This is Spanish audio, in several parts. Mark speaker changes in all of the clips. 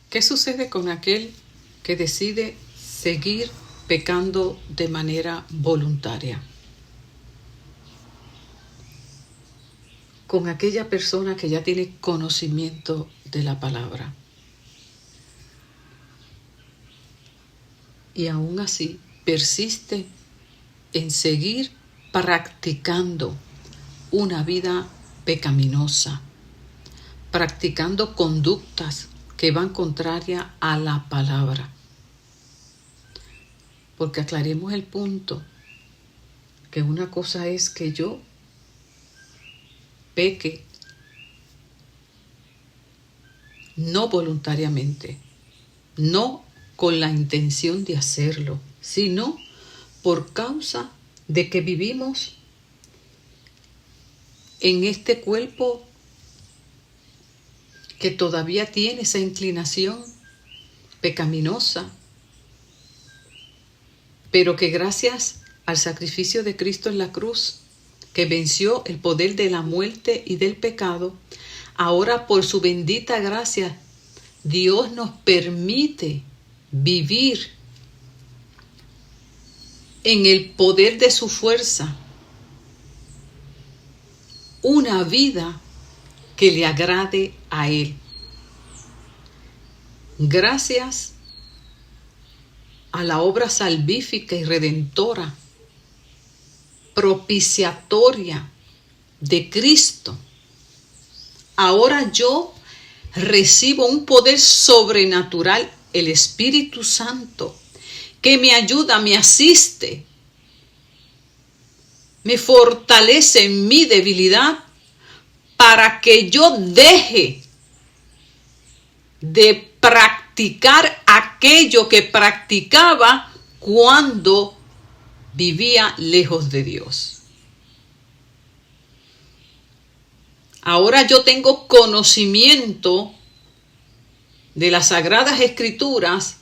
Speaker 1: ¿Qué sucede con aquel que decide seguir pecando de manera voluntaria? Con aquella persona que ya tiene conocimiento de la palabra. Y aún así persiste en seguir practicando una vida pecaminosa, practicando conductas que van contraria a la palabra. Porque aclaremos el punto, que una cosa es que yo peque no voluntariamente, no con la intención de hacerlo, sino por causa de que vivimos en este cuerpo que todavía tiene esa inclinación pecaminosa, pero que gracias al sacrificio de Cristo en la cruz, que venció el poder de la muerte y del pecado, ahora por su bendita gracia, Dios nos permite vivir en el poder de su fuerza una vida que le agrade a Él. Gracias a la obra salvífica y redentora, propiciatoria de Cristo, ahora yo recibo un poder sobrenatural, el Espíritu Santo, que me ayuda, me asiste, me fortalece en mi debilidad para que yo deje de practicar aquello que practicaba cuando vivía lejos de Dios. Ahora yo tengo conocimiento de las Sagradas Escrituras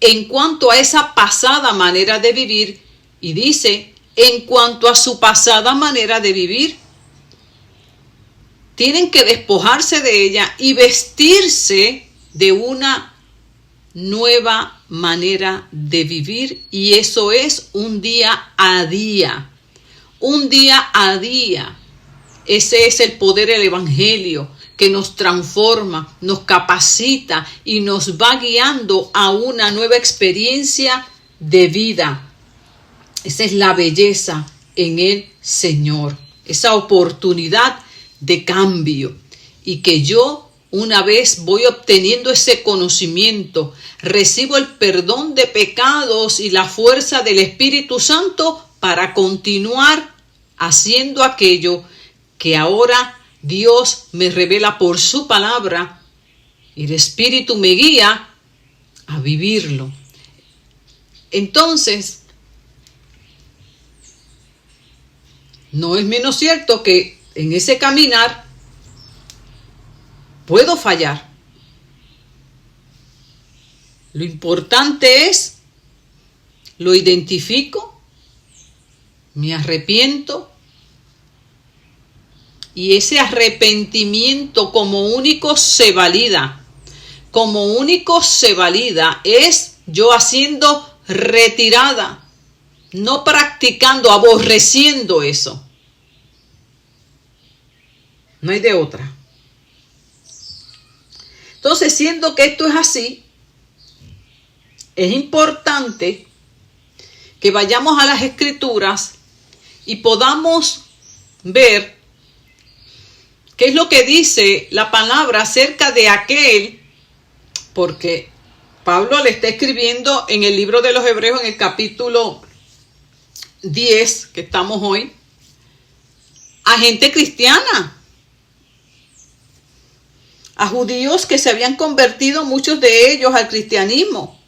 Speaker 1: en cuanto a esa pasada manera de vivir, y dice, en cuanto a su pasada manera de vivir, tienen que despojarse de ella y vestirse de una nueva manera de vivir, y eso es un día a día. Un día a día. Ese es el poder del Evangelio que nos transforma, nos capacita y nos va guiando a una nueva experiencia de vida. Esa es la belleza en el Señor, esa oportunidad de cambio, y que yo, una vez voy obteniendo ese conocimiento, recibo el perdón de pecados y la fuerza del Espíritu Santo para continuar haciendo aquello que ahora Dios me revela por su palabra, y el Espíritu me guía a vivirlo. Entonces, no es menos cierto que en ese caminar puedo fallar. Lo importante es, lo identifico, me arrepiento, y ese arrepentimiento como único se valida. Como único se valida es yo haciendo retirada, no practicando, aborreciendo eso. No hay de otra. Entonces, siendo que esto es así, es importante que vayamos a las Escrituras y podamos ver qué es lo que dice la palabra acerca de aquel, porque Pablo le está escribiendo en el libro de los Hebreos, en el capítulo 10, que estamos hoy, a gente cristiana, a judíos que se habían convertido, muchos de ellos, al cristianismo.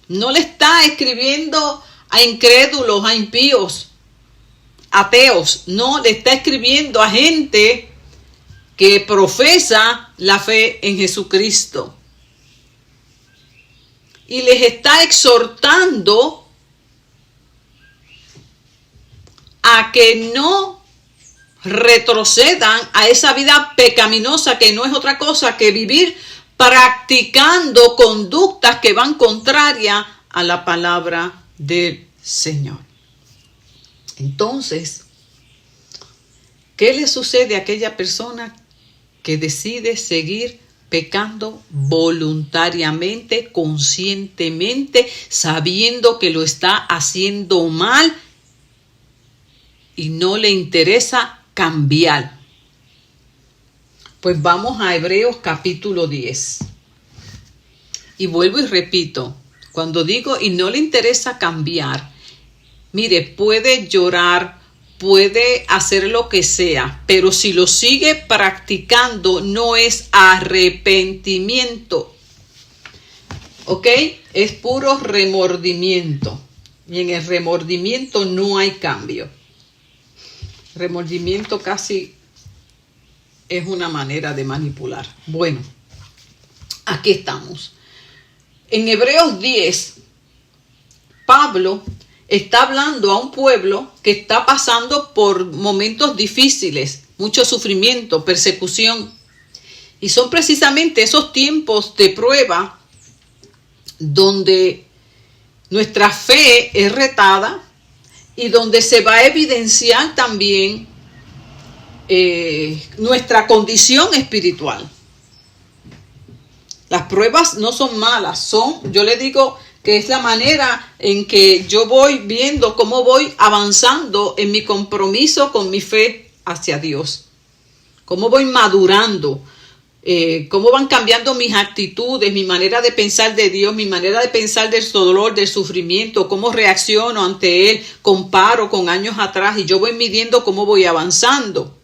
Speaker 1: No le está escribiendo a incrédulos, a impíos, ateos. No, le está escribiendo a gente que profesa la fe en Jesucristo. Y les está exhortando a que no retrocedan a esa vida pecaminosa, que no es otra cosa que vivir practicando conductas que van contrarias a la palabra del Señor. Entonces, ¿qué le sucede a aquella persona que decide seguir pecando voluntariamente, conscientemente, sabiendo que lo está haciendo mal y no le interesa cambiar? Pues vamos a Hebreos capítulo 10. Y vuelvo y repito, cuando digo y no le interesa cambiar, mire, puede llorar, puede hacer lo que sea, pero si lo sigue practicando no es arrepentimiento, ¿ok? Es puro remordimiento. Y en el remordimiento no hay cambio. Remordimiento casi es una manera de manipular. Bueno, aquí estamos. En Hebreos 10, Pablo está hablando a un pueblo que está pasando por momentos difíciles, mucho sufrimiento, persecución. Y son precisamente esos tiempos de prueba donde nuestra fe es retada y donde se va a evidenciar también nuestra condición espiritual. Las pruebas no son malas, yo le digo que es la manera en que yo voy viendo cómo voy avanzando en mi compromiso con mi fe hacia Dios, cómo voy madurando, cómo van cambiando mis actitudes, mi manera de pensar de Dios, mi manera de pensar del dolor, del sufrimiento, cómo reacciono ante Él, comparo con años atrás y yo voy midiendo cómo voy avanzando.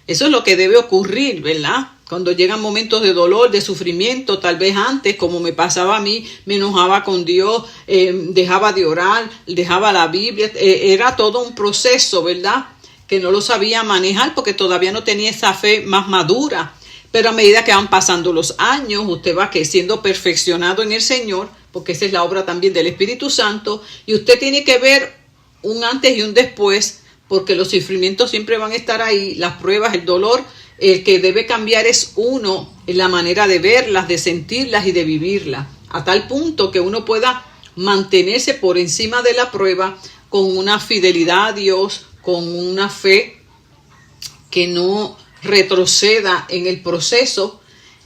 Speaker 1: Eso es lo que debe ocurrir, ¿verdad? Cuando llegan momentos de dolor, de sufrimiento, tal vez antes, como me pasaba a mí, me enojaba con Dios, dejaba de orar, dejaba la Biblia, era todo un proceso, ¿verdad? Que no lo sabía manejar porque todavía no tenía esa fe más madura. Pero a medida que van pasando los años, usted va siendo perfeccionado en el Señor, porque esa es la obra también del Espíritu Santo, y usted tiene que ver un antes y un después, porque los sufrimientos siempre van a estar ahí, las pruebas, el dolor. El que debe cambiar es uno en la manera de verlas, de sentirlas y de vivirlas, a tal punto que uno pueda mantenerse por encima de la prueba con una fidelidad a Dios, con una fe que no retroceda en el proceso.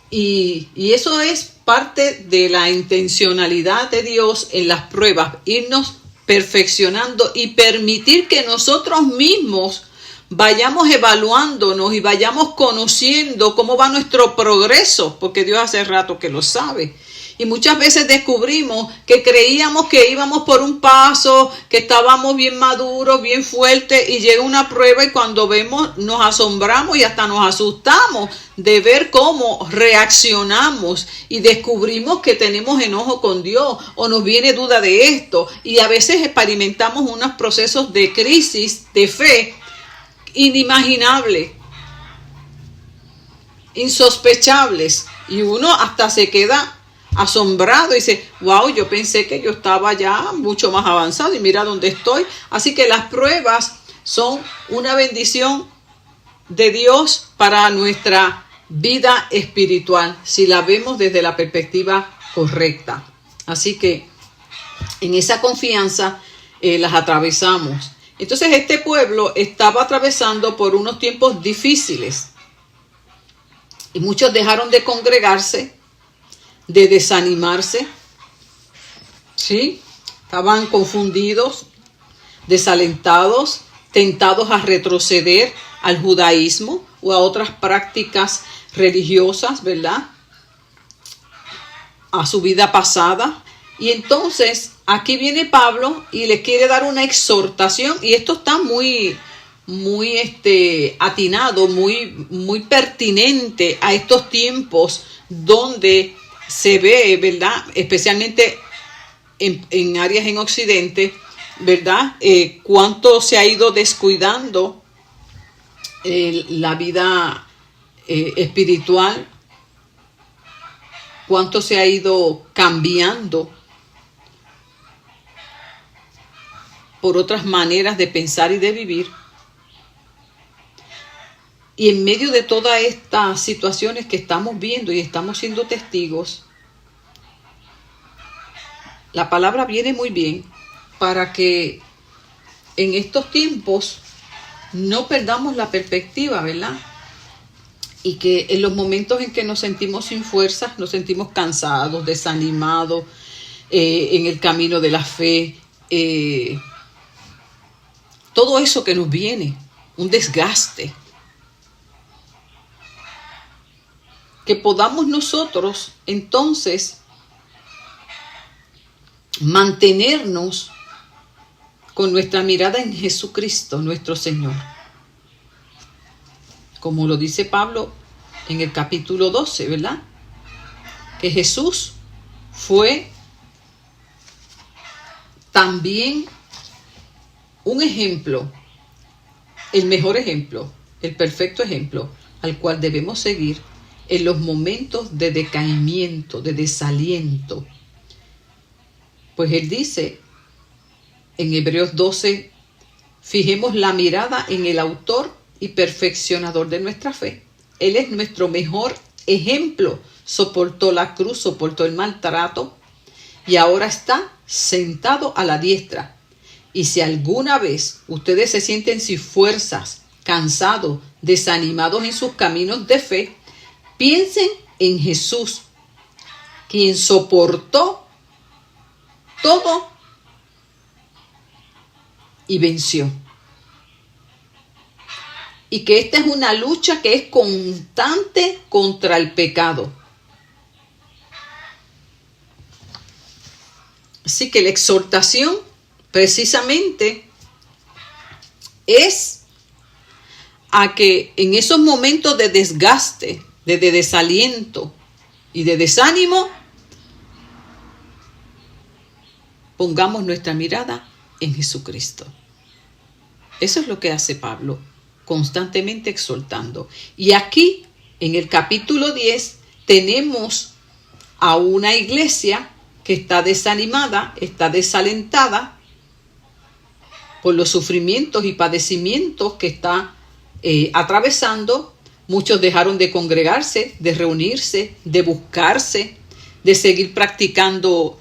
Speaker 1: Y eso es parte de la intencionalidad de Dios en las pruebas, irnos perfeccionando y permitir que nosotros mismos vayamos evaluándonos y vayamos conociendo cómo va nuestro progreso, porque Dios hace rato que lo sabe. Y muchas veces descubrimos que creíamos que íbamos por un paso, que estábamos bien maduros, bien fuertes, y llega una prueba y cuando vemos nos asombramos y hasta nos asustamos de ver cómo reaccionamos y descubrimos que tenemos enojo con Dios o nos viene duda de esto. Y a veces experimentamos unos procesos de crisis de fe inimaginables, insospechables, y uno hasta se queda asombrado y dice, wow, yo pensé que yo estaba ya mucho más avanzado y mira dónde estoy. Así que las pruebas son una bendición de Dios para nuestra vida espiritual, si la vemos desde la perspectiva correcta. Así que en esa confianza las atravesamos. Entonces este pueblo estaba atravesando por unos tiempos difíciles y muchos dejaron de congregarse, de desanimarse, ¿sí? Estaban confundidos, desalentados, tentados a retroceder al judaísmo o a otras prácticas religiosas, ¿verdad? A su vida pasada. Y entonces aquí viene Pablo y les quiere dar una exhortación, y esto está muy atinado, muy pertinente a estos tiempos donde se ve, ¿verdad? Especialmente en áreas en Occidente, ¿verdad? Cuánto se ha ido descuidando la vida espiritual, cuánto se ha ido cambiando por otras maneras de pensar y de vivir. Y en medio de todas estas situaciones que estamos viendo y estamos siendo testigos, la palabra viene muy bien para que en estos tiempos no perdamos la perspectiva, ¿verdad? Y que en los momentos en que nos sentimos sin fuerzas, nos sentimos cansados, desanimados, en el camino de la fe, todo eso que nos viene, un desgaste, que podamos nosotros entonces mantenernos con nuestra mirada en Jesucristo, nuestro Señor. Como lo dice Pablo en el capítulo 12, ¿verdad? Que Jesús fue también un ejemplo, el mejor ejemplo, el perfecto ejemplo al cual debemos seguir en los momentos de decaimiento, de desaliento. Pues él dice en Hebreos 12, fijemos la mirada en el autor y perfeccionador de nuestra fe. Él es nuestro mejor ejemplo. Soportó la cruz, soportó el maltrato y ahora está sentado a la diestra. Y si alguna vez ustedes se sienten sin fuerzas, cansados, desanimados en sus caminos de fe, piensen en Jesús, quien soportó todo y venció. Y que esta es una lucha que es constante contra el pecado. Así que la exhortación precisamente es a que en esos momentos de desgaste, de desaliento y de desánimo, pongamos nuestra mirada en Jesucristo. Eso es lo que hace Pablo, constantemente exhortando. Y aquí, en el capítulo 10, tenemos a una iglesia que está desanimada, está desalentada por los sufrimientos y padecimientos que está atravesando. Muchos dejaron de congregarse, de reunirse, de buscarse, de seguir practicando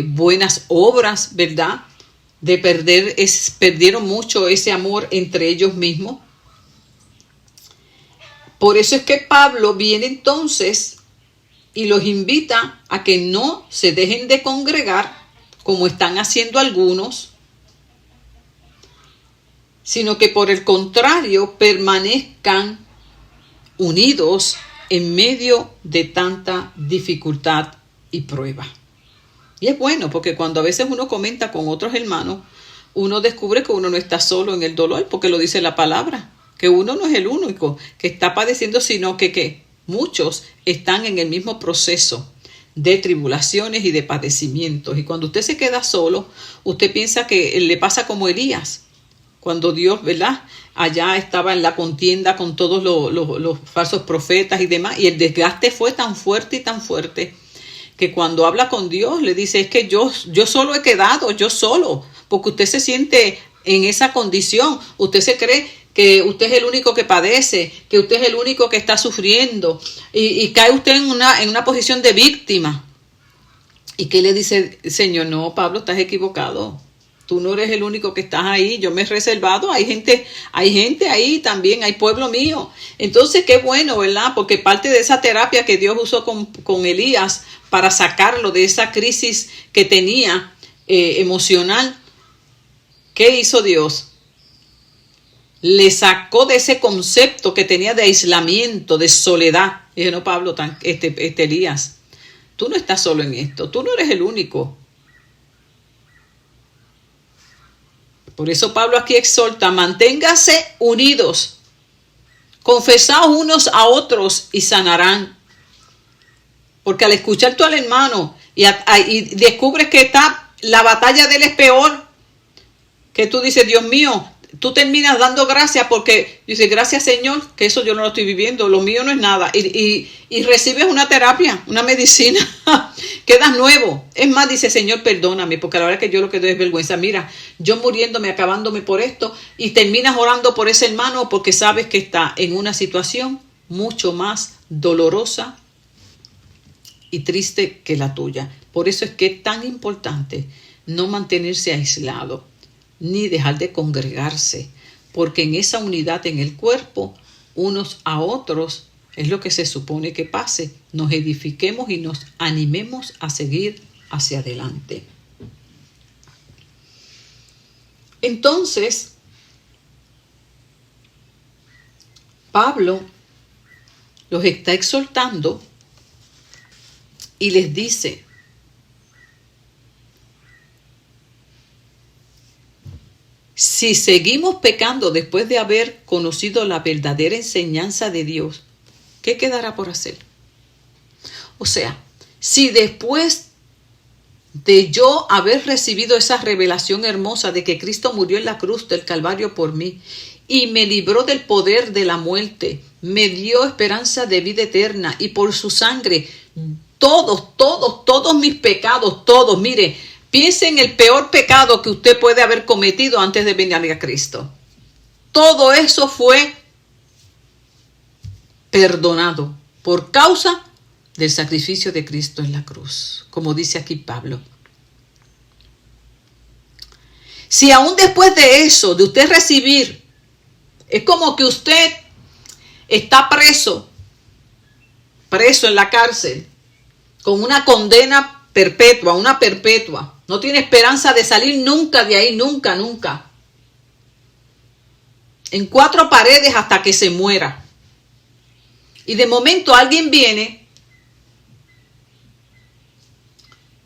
Speaker 1: buenas obras, ¿verdad? Perdieron mucho ese amor entre ellos mismos. Por eso es que Pablo viene entonces y los invita a que no se dejen de congregar como están haciendo algunos, sino que por el contrario permanezcan unidos en medio de tanta dificultad y prueba. Y es bueno porque cuando a veces uno comenta con otros hermanos, uno descubre que uno no está solo en el dolor, porque lo dice la palabra, que uno no es el único que está padeciendo, sino que muchos están en el mismo proceso de tribulaciones y de padecimientos. Y cuando usted se queda solo, usted piensa que le pasa como Elías, cuando Dios, ¿verdad?, allá estaba en la contienda con todos los falsos profetas y demás, y el desgaste fue tan fuerte que cuando habla con Dios le dice, es que yo solo he quedado, yo solo, porque usted se siente en esa condición, usted se cree que usted es el único que padece, que usted es el único que está sufriendo, y cae usted en una posición de víctima. ¿Y qué le dice el Señor? No, Pablo, estás equivocado. Tú no eres el único que estás ahí, yo me he reservado, hay gente ahí también, hay pueblo mío. Entonces, qué bueno, ¿verdad? Porque parte de esa terapia que Dios usó con Elías para sacarlo de esa crisis que tenía emocional, ¿qué hizo Dios? Le sacó de ese concepto que tenía de aislamiento, de soledad. Y dije, no, Pablo, Elías, tú no estás solo en esto, tú no eres el único. Por eso Pablo aquí exhorta, manténgase unidos, confesaos unos a otros y sanarán. Porque al escuchar tú al hermano y descubres que la batalla de él es peor, que tú dices, Dios mío, tú terminas dando gracias porque dices, gracias Señor, que eso yo no lo estoy viviendo, lo mío no es nada. Y recibes una terapia, una medicina, quedas nuevo. Es más, dice, Señor, perdóname, porque a la hora que yo lo que doy es vergüenza. Mira, yo muriéndome, acabándome por esto, y terminas orando por ese hermano porque sabes que está en una situación mucho más dolorosa y triste que la tuya. Por eso es que es tan importante no mantenerse aislado, ni dejar de congregarse, porque en esa unidad en el cuerpo, unos a otros, es lo que se supone que pase, nos edifiquemos y nos animemos a seguir hacia adelante. Entonces, Pablo los está exhortando y les dice, si seguimos pecando después de haber conocido la verdadera enseñanza de Dios, ¿qué quedará por hacer? O sea, si después de yo haber recibido esa revelación hermosa de que Cristo murió en la cruz del Calvario por mí y me libró del poder de la muerte, me dio esperanza de vida eterna y por su sangre todos mis pecados, todos, mire, piense en el peor pecado que usted puede haber cometido antes de venir a Cristo. Todo eso fue perdonado por causa del sacrificio de Cristo en la cruz, como dice aquí Pablo. Si aún después de eso, de usted recibir, es como que usted está preso en la cárcel, con una condena perpetua, una perpetua. No tiene esperanza de salir nunca de ahí, nunca. En 4 paredes hasta que se muera. Y de momento alguien viene,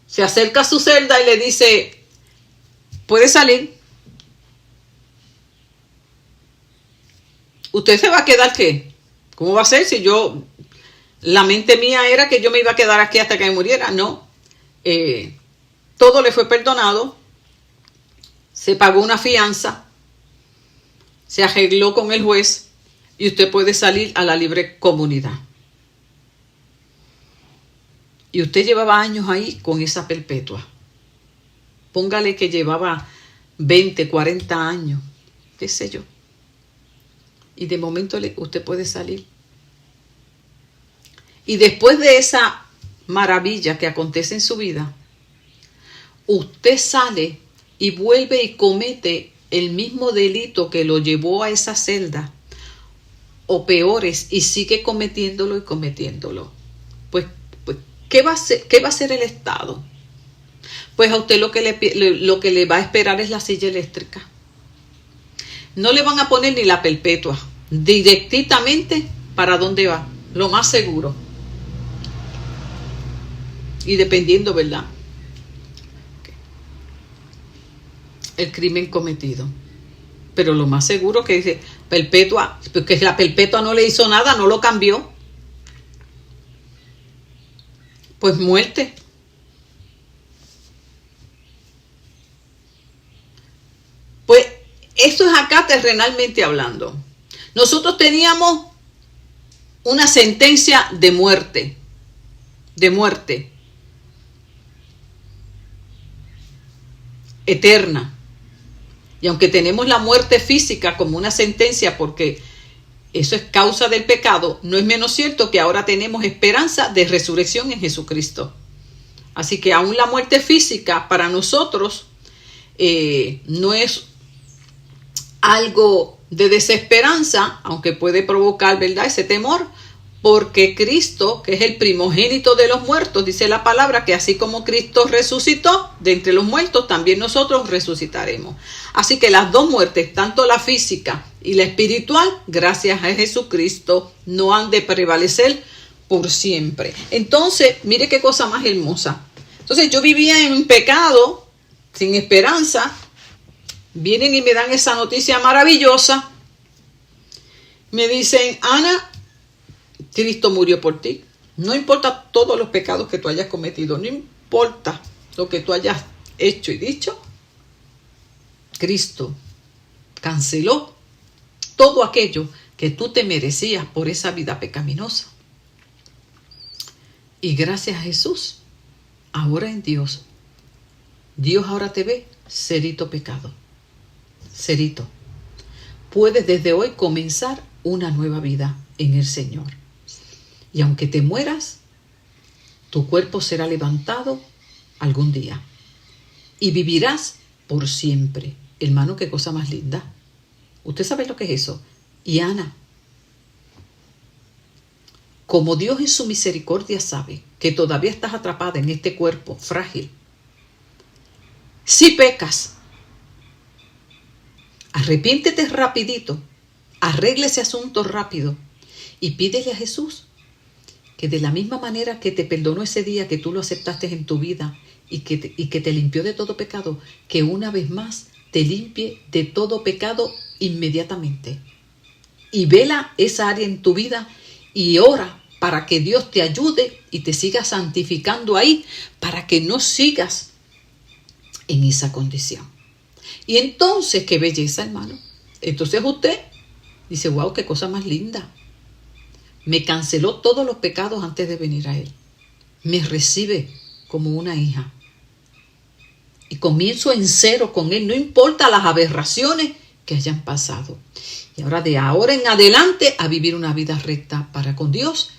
Speaker 1: se acerca a su celda y le dice, ¿puede salir? ¿Usted se va a quedar qué? ¿Cómo va a ser si la mente mía era que yo me iba a quedar aquí hasta que me muriera? No. Todo le fue perdonado, se pagó una fianza, se arregló con el juez y usted puede salir a la libre comunidad. Y usted llevaba años ahí con esa perpetua. Póngale que llevaba 20, 40 años, qué sé yo. Y de momento usted puede salir. Y después de esa maravilla que acontece en su vida, usted sale y vuelve y comete el mismo delito que lo llevó a esa celda, o peores, y sigue cometiéndolo. Pues ¿qué va a hacer el Estado? Pues a usted lo que le va a esperar es la silla eléctrica. No le van a poner ni la perpetua. Directamente, ¿para dónde va? Lo más seguro. Y dependiendo, ¿verdad? El crimen cometido. Pero lo más seguro que dice perpetua, porque la perpetua no le hizo nada, no lo cambió. Pues muerte. Pues esto es acá terrenalmente hablando. Nosotros teníamos una sentencia de muerte. Eterna. Y aunque tenemos la muerte física como una sentencia porque eso es causa del pecado, no es menos cierto que ahora tenemos esperanza de resurrección en Jesucristo. Así que aún la muerte física para nosotros no es algo de desesperanza, aunque puede provocar, ¿verdad?, ese temor, porque Cristo, que es el primogénito de los muertos, dice la palabra que así como Cristo resucitó de entre los muertos, también nosotros resucitaremos. Así que las dos muertes, tanto la física y la espiritual, gracias a Jesucristo, no han de prevalecer por siempre. Entonces, mire qué cosa más hermosa. Entonces, yo vivía en un pecado, sin esperanza. Vienen y me dan esa noticia maravillosa. Me dicen, Ana, Cristo murió por ti. No importa todos los pecados que tú hayas cometido, no importa lo que tú hayas hecho y dicho, Cristo canceló todo aquello que tú te merecías por esa vida pecaminosa. Y gracias a Jesús, ahora en Dios ahora te ve cerito pecado. Cerito. Puedes desde hoy comenzar una nueva vida en el Señor. Y aunque te mueras, tu cuerpo será levantado algún día. Y vivirás por siempre. Hermano, qué cosa más linda. ¿Usted sabe lo que es eso? Y Ana, como Dios en su misericordia sabe que todavía estás atrapada en este cuerpo frágil, si pecas, arrepiéntete rapidito, arregle ese asunto rápido y pídele a Jesús que de la misma manera que te perdonó ese día que tú lo aceptaste en tu vida y que te limpió de todo pecado, que una vez más te limpie de todo pecado inmediatamente. Y vela esa área en tu vida y ora para que Dios te ayude y te siga santificando ahí, para que no sigas en esa condición. Y entonces, qué belleza, hermano. Entonces usted dice, wow, qué cosa más linda. Me canceló todos los pecados antes de venir a Él. Me recibe como una hija. Y comienzo en cero con Él, no importa las aberraciones que hayan pasado. Y ahora de ahora en adelante a vivir una vida recta para con Dios.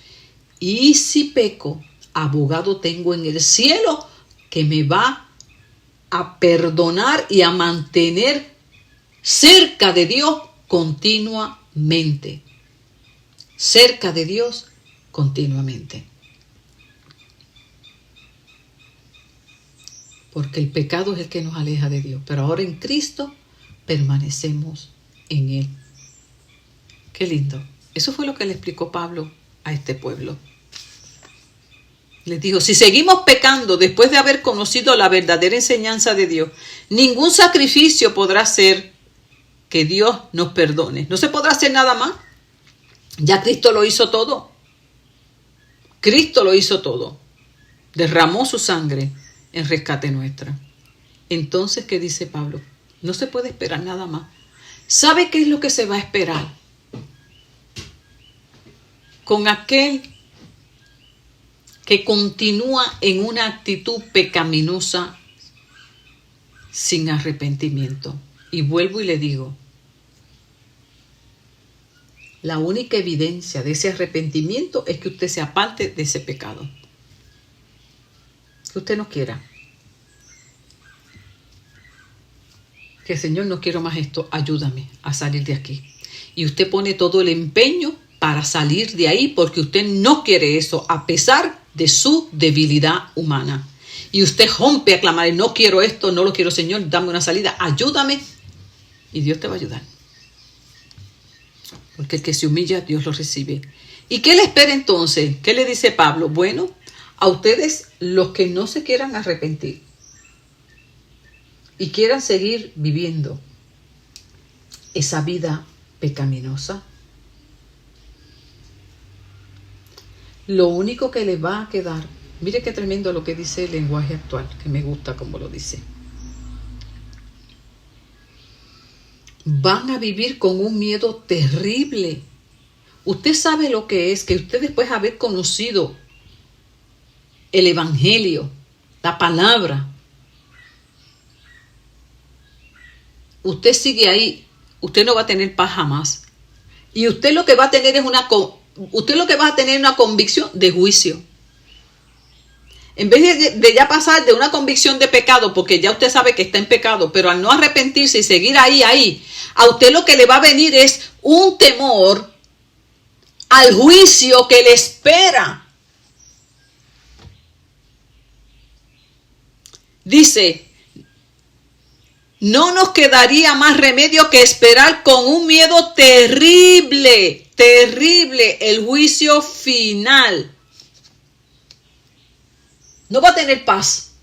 Speaker 1: Y si peco, abogado tengo en el cielo que me va a perdonar y a mantener cerca de Dios continuamente. Cerca de Dios continuamente. Porque el pecado es el que nos aleja de Dios. Pero ahora en Cristo permanecemos en Él. Qué lindo. Eso fue lo que le explicó Pablo a este pueblo. Les dijo, si seguimos pecando después de haber conocido la verdadera enseñanza de Dios, ningún sacrificio podrá hacer que Dios nos perdone. No se podrá hacer nada más. Ya Cristo lo hizo todo. Cristo lo hizo todo. Derramó su sangre en rescate nuestra. Entonces, ¿qué dice Pablo? No se puede esperar nada más. ¿Sabe qué es lo que se va a esperar? Con aquel que continúa en una actitud pecaminosa sin arrepentimiento. Y vuelvo y le digo, la única evidencia de ese arrepentimiento es que usted se aparte de ese pecado. Que usted no quiera. Que Señor, no quiero más esto, ayúdame a salir de aquí. Y usted pone todo el empeño para salir de ahí porque usted no quiere eso a pesar de su debilidad humana. Y usted rompe a clamar, no quiero esto, no lo quiero, Señor, dame una salida, ayúdame. Y Dios te va a ayudar. Porque el que se humilla, Dios lo recibe. ¿Y qué le espera entonces? ¿Qué le dice Pablo? Bueno, a ustedes los que no se quieran arrepentir y quieran seguir viviendo esa vida pecaminosa, lo único que les va a quedar, mire qué tremendo lo que dice el lenguaje actual, que me gusta como lo dice. Van a vivir con un miedo terrible. Usted sabe lo que es que usted después de haber conocido el evangelio, la palabra, usted sigue ahí, usted no va a tener paz jamás. Y usted lo que va a tener es una convicción de juicio. En vez de ya pasar de una convicción de pecado, porque ya usted sabe que está en pecado, pero al no arrepentirse y seguir ahí, a usted lo que le va a venir es un temor al juicio que le espera. Dice, no nos quedaría más remedio que esperar con un miedo terrible el juicio final. No va a tener paz.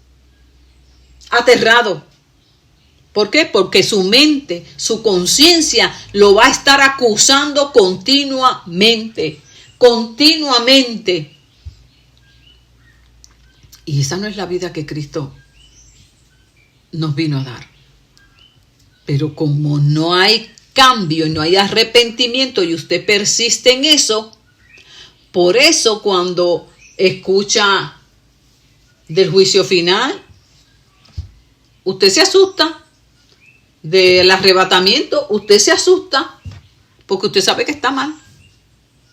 Speaker 1: Aterrado. ¿Por qué? Porque su mente, su conciencia lo va a estar acusando continuamente. Y esa no es la vida que Cristo nos vino a dar. Pero como no hay cambio y no hay arrepentimiento y usted persiste en eso, por eso cuando escucha del juicio final, usted se asusta. Del arrebatamiento, usted se asusta porque usted sabe que está mal.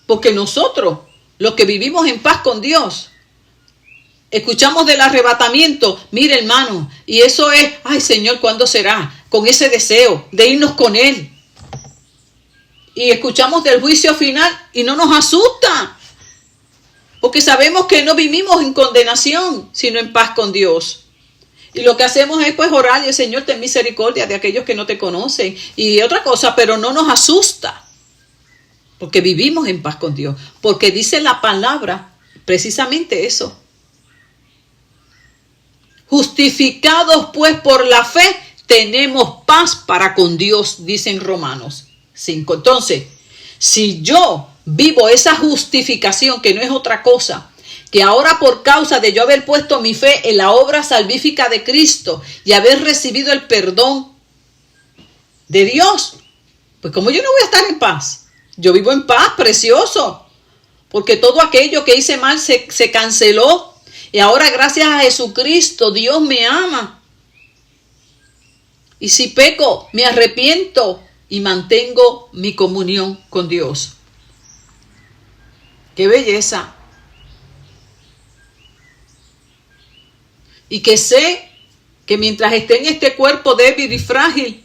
Speaker 1: Porque nosotros, los que vivimos en paz con Dios, escuchamos del arrebatamiento, mire hermano, y eso es, ay Señor, ¿cuándo será? Con ese deseo de irnos con Él. Y escuchamos del juicio final y no nos asusta. Porque sabemos que no vivimos en condenación, sino en paz con Dios. Y lo que hacemos es pues orar y el Señor ten misericordia de aquellos que no te conocen. Y otra cosa, pero no nos asusta. Porque vivimos en paz con Dios. Porque dice la palabra precisamente eso. Justificados pues por la fe, tenemos paz para con Dios, dice en Romanos 5. Entonces, si yo vivo esa justificación, que no es otra cosa, que ahora por causa de yo haber puesto mi fe en la obra salvífica de Cristo y haber recibido el perdón de Dios, pues como yo no voy a estar en paz, yo vivo en paz, precioso, porque todo aquello que hice mal se canceló y ahora gracias a Jesucristo Dios me ama. Y si peco, me arrepiento y mantengo mi comunión con Dios. ¡Qué belleza! Y que sé que mientras esté en este cuerpo débil y frágil,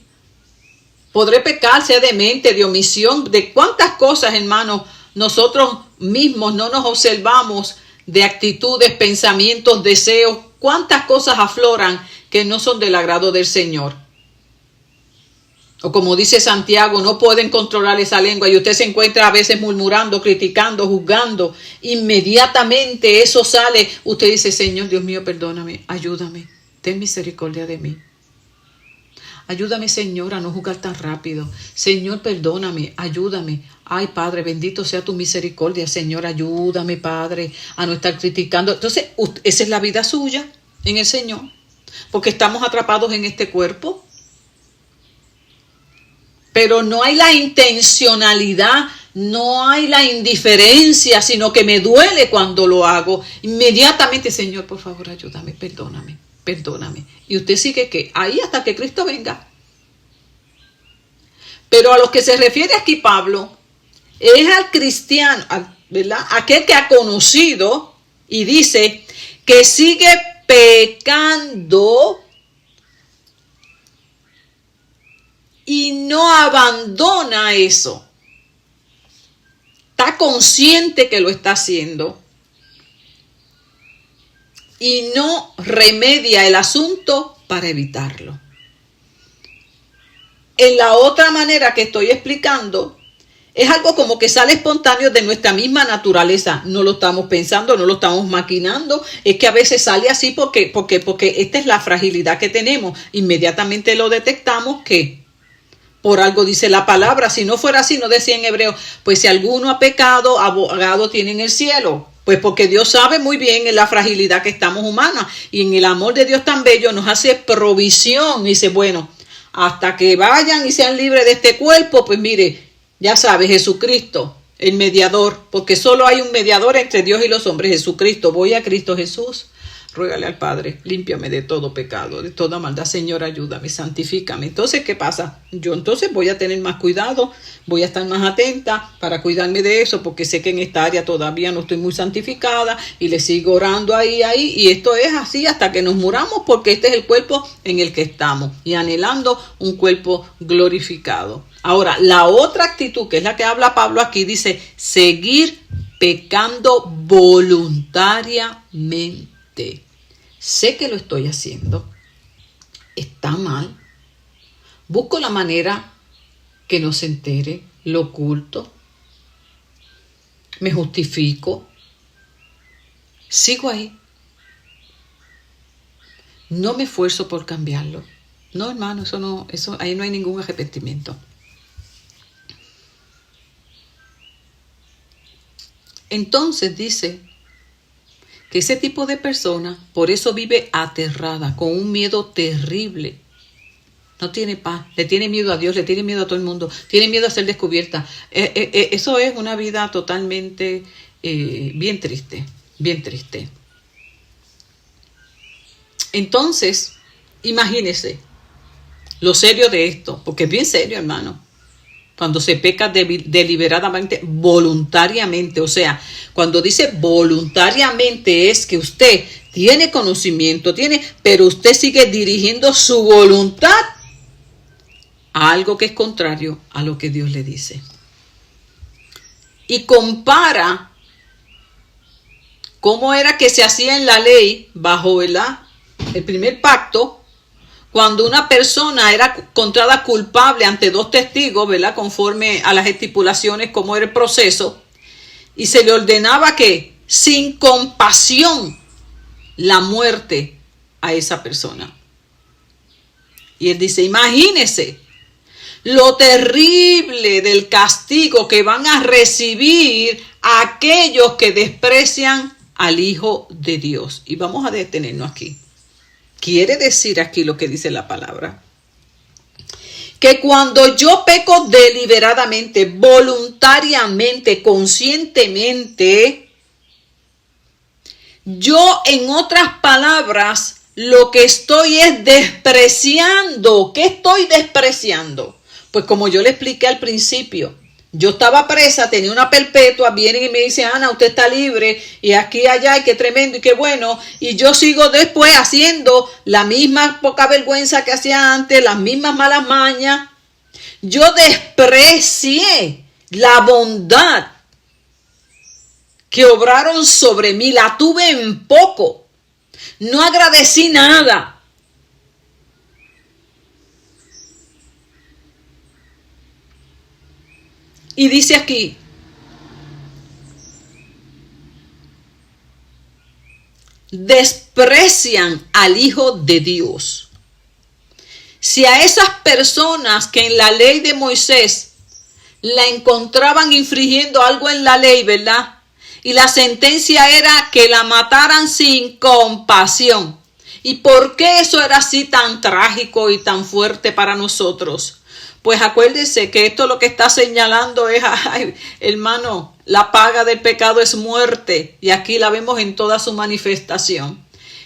Speaker 1: podré pecar, sea de mente, de omisión, de cuántas cosas, hermanos, nosotros mismos no nos observamos, de actitudes, pensamientos, deseos, cuántas cosas afloran que no son del agrado del Señor. O como dice Santiago, no pueden controlar esa lengua y usted se encuentra a veces murmurando, criticando, juzgando. Inmediatamente eso sale. Usted dice, Señor, Dios mío, perdóname, ayúdame, ten misericordia de mí. Ayúdame, Señor, a no juzgar tan rápido. Señor, perdóname, ayúdame. Ay, Padre, bendito sea tu misericordia. Señor, ayúdame, Padre, a no estar criticando. Entonces, esa es la vida suya en el Señor. Porque estamos atrapados en este cuerpo. Pero no hay la intencionalidad, no hay la indiferencia, sino que me duele cuando lo hago. Inmediatamente, Señor, por favor, ayúdame, perdóname, perdóname. Y usted sigue que ahí hasta que Cristo venga. Pero a lo que se refiere aquí Pablo, es al cristiano, ¿verdad? Aquel que ha conocido y dice que sigue pecando y no abandona eso. Está consciente que lo está haciendo y no remedia el asunto para evitarlo. En la otra manera que estoy explicando, es algo como que sale espontáneo de nuestra misma naturaleza. No lo estamos pensando, no lo estamos maquinando. Es que a veces sale así porque esta es la fragilidad que tenemos. Inmediatamente lo detectamos que por algo dice la palabra. Si no fuera así, no decía en hebreo, pues si alguno ha pecado, abogado tiene en el cielo. Pues porque Dios sabe muy bien en la fragilidad que estamos humanas. Y en el amor de Dios tan bello nos hace provisión. Y dice, bueno, hasta que vayan y sean libres de este cuerpo, pues mire, ya sabe, Jesucristo, el mediador. Porque solo hay un mediador entre Dios y los hombres, Jesucristo. Voy a Cristo Jesús. Ruégale al Padre, límpiame de todo pecado, de toda maldad. Señor, ayúdame, santifícame. Entonces, ¿qué pasa? Yo entonces voy a tener más cuidado, voy a estar más atenta para cuidarme de eso, porque sé que en esta área todavía no estoy muy santificada y le sigo orando ahí, y esto es así hasta que nos muramos, porque este es el cuerpo en el que estamos y anhelando un cuerpo glorificado. Ahora, la otra actitud, que es la que habla Pablo aquí, dice, seguir pecando voluntariamente. Sé que lo estoy haciendo, está mal, busco la manera que no se entere, lo oculto, me justifico, sigo ahí, no me esfuerzo por cambiarlo. No, hermano, eso ahí no hay ningún arrepentimiento. Entonces dice que ese tipo de persona por eso vive aterrada, con un miedo terrible. No tiene paz, le tiene miedo a Dios, le tiene miedo a todo el mundo, tiene miedo a ser descubierta. Eso es una vida totalmente bien triste, bien triste. Entonces, imagínese lo serio de esto, porque es bien serio, hermano. Cuando se peca deliberadamente, voluntariamente, o sea, cuando dice voluntariamente es que usted tiene conocimiento, pero usted sigue dirigiendo su voluntad a algo que es contrario a lo que Dios le dice. Y compara cómo era que se hacía en la ley bajo, ¿verdad?, el primer pacto, cuando una persona era encontrada culpable ante dos testigos, ¿verdad?, conforme a las estipulaciones, cómo era el proceso, y se le ordenaba que sin compasión la muerte a esa persona. Y él dice, imagínese lo terrible del castigo que van a recibir aquellos que desprecian al Hijo de Dios. Y vamos a detenernos aquí. Quiere decir aquí lo que dice la palabra, que cuando yo peco deliberadamente, voluntariamente, conscientemente, yo, en otras palabras, lo que estoy es despreciando. ¿Qué estoy despreciando? Pues como yo le expliqué al principio, yo estaba presa, tenía una perpetua, vienen y me dicen, Ana, usted está libre, y aquí, allá, y qué tremendo, y qué bueno, y yo sigo después haciendo la misma poca vergüenza que hacía antes, las mismas malas mañas. Yo desprecié la bondad que obraron sobre mí, la tuve en poco, no agradecí nada. Y dice aquí, desprecian al Hijo de Dios. Si a esas personas que en la ley de Moisés la encontraban infringiendo algo en la ley, ¿verdad?, y la sentencia era que la mataran sin compasión. ¿Y por qué eso era así tan trágico y tan fuerte para nosotros? Pues acuérdense que esto lo que está señalando es, ay, hermano, la paga del pecado es muerte. Y aquí la vemos en toda su manifestación.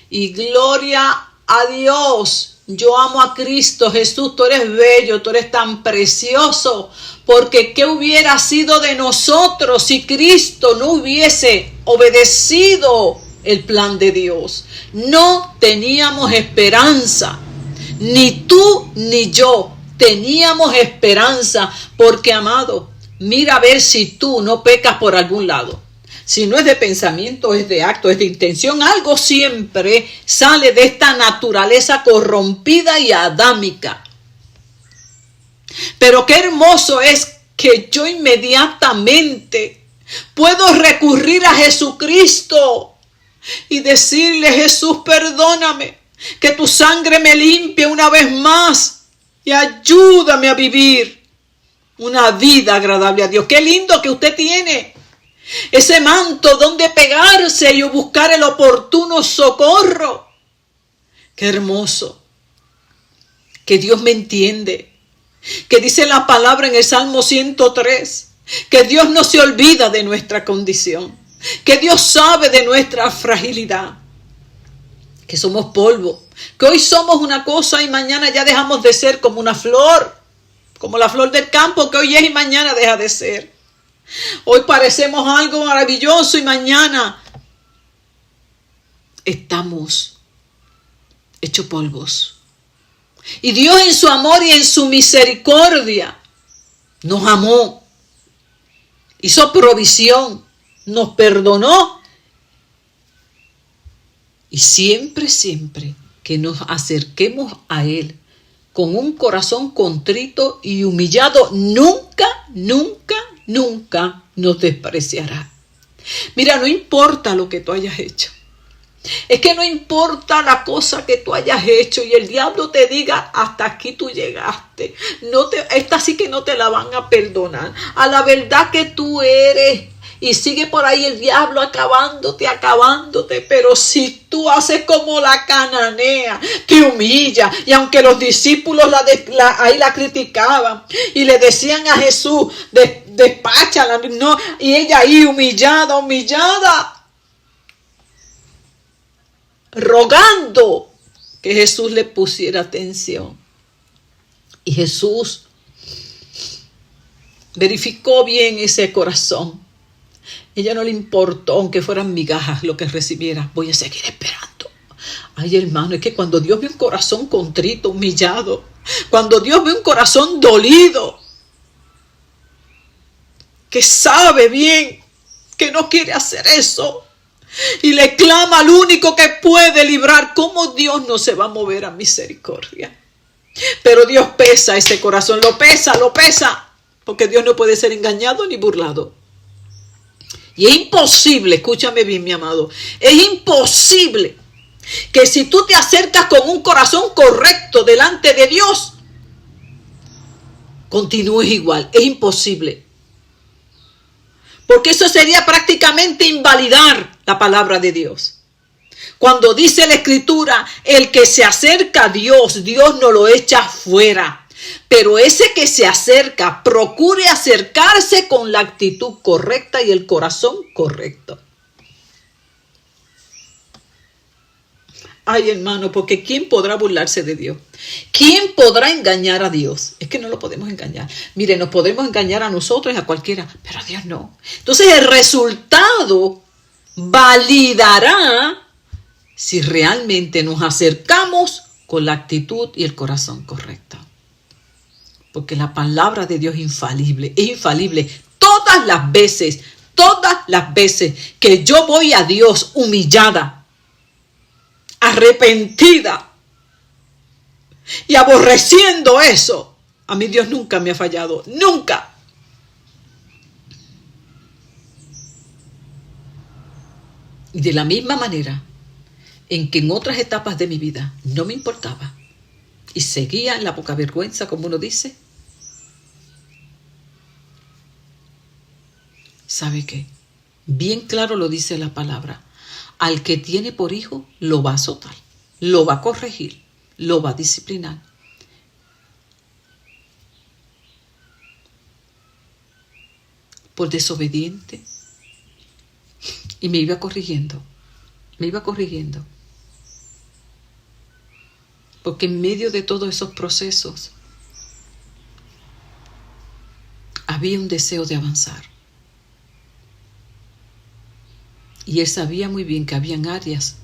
Speaker 1: Y gloria a Dios. Yo amo a Cristo. Jesús, tú eres bello, tú eres tan precioso. Porque ¿qué hubiera sido de nosotros si Cristo no hubiese obedecido el plan de Dios? No teníamos esperanza. Ni tú ni yo teníamos esperanza, porque, amado, mira a ver si tú no pecas por algún lado. Si no es de pensamiento, es de acto, es de intención, algo siempre sale de esta naturaleza corrompida y adámica. Pero qué hermoso es que yo inmediatamente puedo recurrir a Jesucristo y decirle, Jesús, perdóname, que tu sangre me limpie una vez más. Y ayúdame a vivir una vida agradable a Dios. Qué lindo que usted tiene ese manto donde pegarse y buscar el oportuno socorro. Qué hermoso. Que Dios me entiende. Que dice la palabra en el Salmo 103. Que Dios no se olvida de nuestra condición. Que Dios sabe de nuestra fragilidad. Que somos polvo, que hoy somos una cosa y mañana ya dejamos de ser, como una flor, como la flor del campo que hoy es y mañana deja de ser. Hoy parecemos algo maravilloso y mañana estamos hechos polvos. Y Dios en su amor y en su misericordia nos amó, hizo provisión, nos perdonó. Y siempre, siempre que nos acerquemos a Él con un corazón contrito y humillado, nunca, nunca, nunca nos despreciará. Mira, no importa lo que tú hayas hecho. Es que no importa la cosa que tú hayas hecho y el diablo te diga, hasta aquí tú llegaste. Esta sí que no te la van a perdonar. A la verdad que tú eres Y sigue por ahí el diablo acabándote. Pero si tú haces como la cananea, te humilla. Y aunque los discípulos ahí la criticaban y le decían a Jesús, despáchala, no, y ella ahí humillada, rogando que Jesús le pusiera atención. Y Jesús verificó bien ese corazón. Ella no le importó, aunque fueran migajas lo que recibiera. Voy a seguir esperando. Ay, hermano, es que cuando Dios ve un corazón contrito, humillado, cuando Dios ve un corazón dolido, que sabe bien que no quiere hacer eso, y le clama al único que puede librar, ¿cómo Dios no se va a mover a misericordia? Pero Dios pesa ese corazón, lo pesa, porque Dios no puede ser engañado ni burlado. Y es imposible, escúchame bien, mi amado, es imposible que si tú te acercas con un corazón correcto delante de Dios, continúes igual. Es imposible. Porque eso sería prácticamente invalidar la palabra de Dios. Cuando dice la Escritura, el que se acerca a Dios, Dios no lo echa fuera. Pero ese que se acerca, procure acercarse con la actitud correcta y el corazón correcto. Ay, hermano, porque ¿quién podrá burlarse de Dios? ¿Quién podrá engañar a Dios? Es que no lo podemos engañar. Mire, nos podemos engañar a nosotros y a cualquiera, pero a Dios no. Entonces el resultado validará si realmente nos acercamos con la actitud y el corazón correcto. Porque la palabra de Dios es infalible. Todas las veces que yo voy a Dios humillada, arrepentida y aborreciendo eso, a mí Dios nunca me ha fallado, nunca. Y de la misma manera en que en otras etapas de mi vida no me importaba y seguía en la poca vergüenza, como uno dice, ¿sabe qué? Bien claro lo dice la palabra. Al que tiene por hijo, lo va a azotar, lo va a corregir, lo va a disciplinar. Por desobediente. Y me iba corrigiendo. Porque en medio de todos esos procesos había un deseo de avanzar. Y él sabía muy bien que habían áreas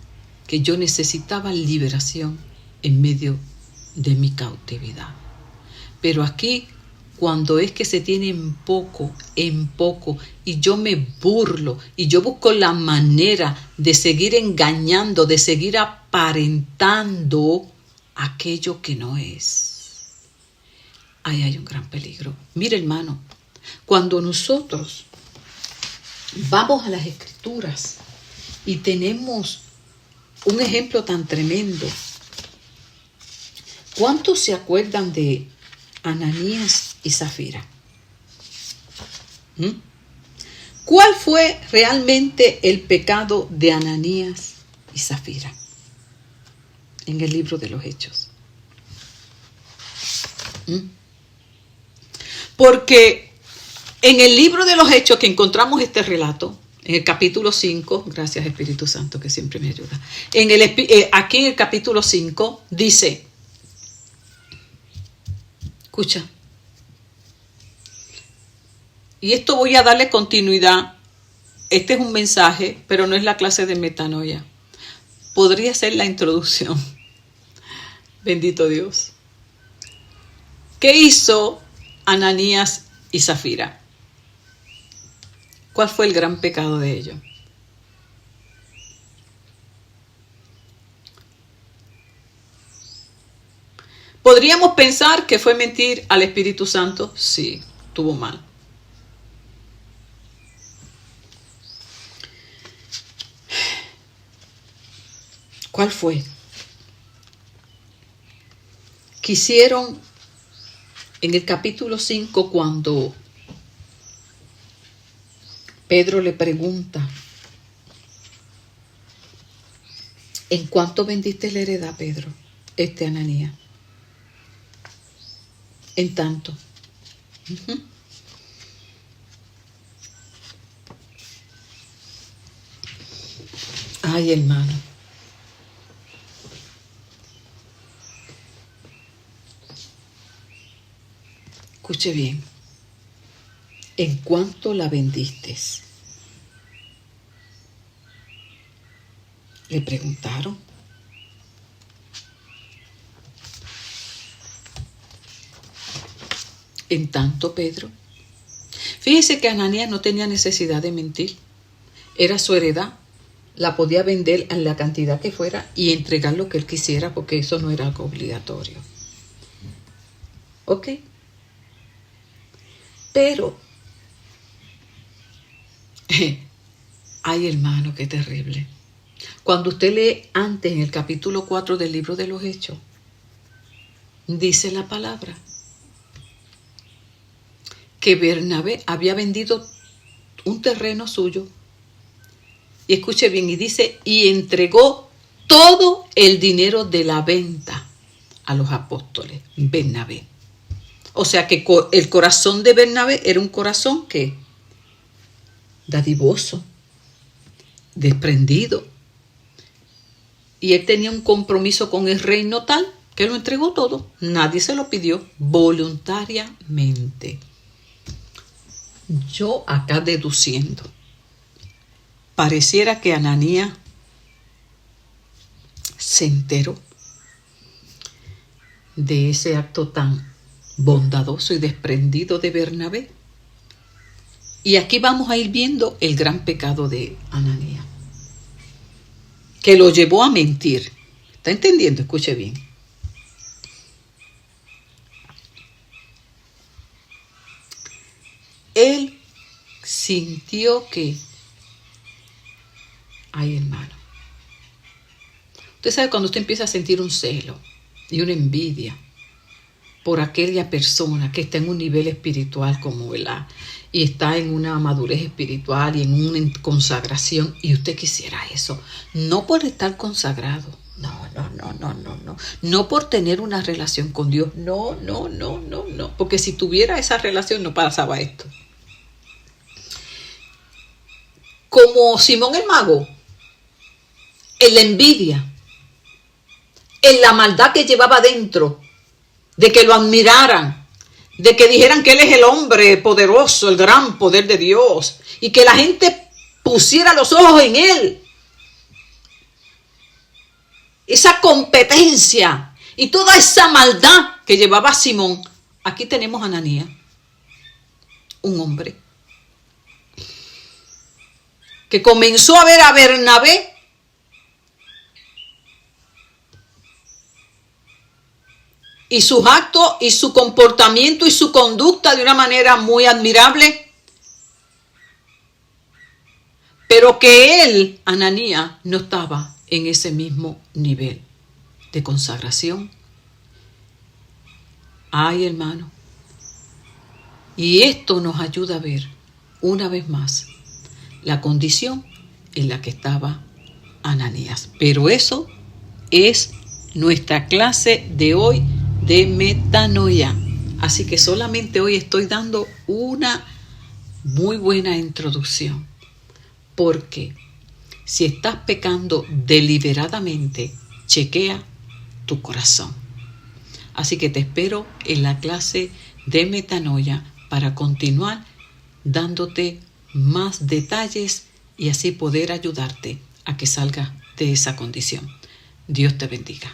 Speaker 1: que yo necesitaba liberación en medio de mi cautividad. Pero aquí, cuando es que se tiene en poco, y yo me burlo, y yo busco la manera de seguir engañando, de seguir aparentando aquello que no es, ahí hay un gran peligro. Mire, hermano, cuando nosotros vamos a las Escrituras y tenemos un ejemplo tan tremendo, ¿cuántos se acuerdan de Ananías y Zafira? ¿Cuál fue realmente el pecado de Ananías y Zafira en el libro de los Hechos? Porque en el libro de los Hechos que encontramos este relato, en el capítulo 5, gracias Espíritu Santo que siempre me ayuda, aquí en el capítulo 5 dice, escucha, y esto voy a darle continuidad, este es un mensaje, pero no es la clase de metanoia, podría ser la introducción, bendito Dios. ¿Qué hizo Ananías y Zafira? ¿Cuál fue el gran pecado de ellos? ¿Podríamos pensar que fue mentir al Espíritu Santo? Sí, estuvo mal. ¿Cuál fue? Quisieron en el capítulo 5, cuando Pedro le pregunta, ¿en cuánto vendiste la heredad, Pedro? Ananías. En tanto. Uh-huh. Ay, hermano. Escuche bien. ¿En cuánto la vendiste? Le preguntaron. En tanto, Pedro. Fíjese que Ananías no tenía necesidad de mentir. Era su heredad. La podía vender en la cantidad que fuera y entregar lo que él quisiera, porque eso no era algo obligatorio. ¿Ok? Pero, ay, hermano, qué terrible. Cuando usted lee antes en el capítulo 4 del libro de los Hechos, dice la palabra que Bernabé había vendido un terreno suyo. Y escuche bien, y dice, y entregó todo el dinero de la venta a los apóstoles, Bernabé. O sea que el corazón de Bernabé era un corazón que dadivoso, desprendido. Y él tenía un compromiso con el reino tal que lo entregó todo. Nadie se lo pidió, voluntariamente. Yo acá deduciendo, pareciera que Ananías se enteró de ese acto tan bondadoso y desprendido de Bernabé. Y aquí vamos a ir viendo el gran pecado de Ananías, que lo llevó a mentir. ¿Está entendiendo? Escuche bien. Él sintió que, ay, hermano, usted sabe cuando usted empieza a sentir un celo y una envidia por aquella persona que está en un nivel espiritual como él y está en una madurez espiritual y en una consagración, y usted quisiera eso, no por estar consagrado, no por tener una relación con Dios, no, porque si tuviera esa relación no pasaba esto. Como Simón el Mago, en la envidia, en la maldad que llevaba dentro, de que lo admiraran, de que dijeran que él es el hombre poderoso, el gran poder de Dios, y que la gente pusiera los ojos en él. Esa competencia y toda esa maldad que llevaba Simón. Aquí tenemos a Ananías, un hombre que comenzó a ver a Bernabé y sus actos y su comportamiento y su conducta de una manera muy admirable, pero que él, Ananías, no estaba en ese mismo nivel de consagración. Ay, hermano, y esto nos ayuda a ver una vez más la condición en la que estaba Ananías. Pero eso es nuestra clase de hoy de metanoia. Así que solamente hoy estoy dando una muy buena introducción. Porque si estás pecando deliberadamente, chequea tu corazón. Así que te espero en la clase de metanoia para continuar dándote más detalles y así poder ayudarte a que salgas de esa condición. Dios te bendiga.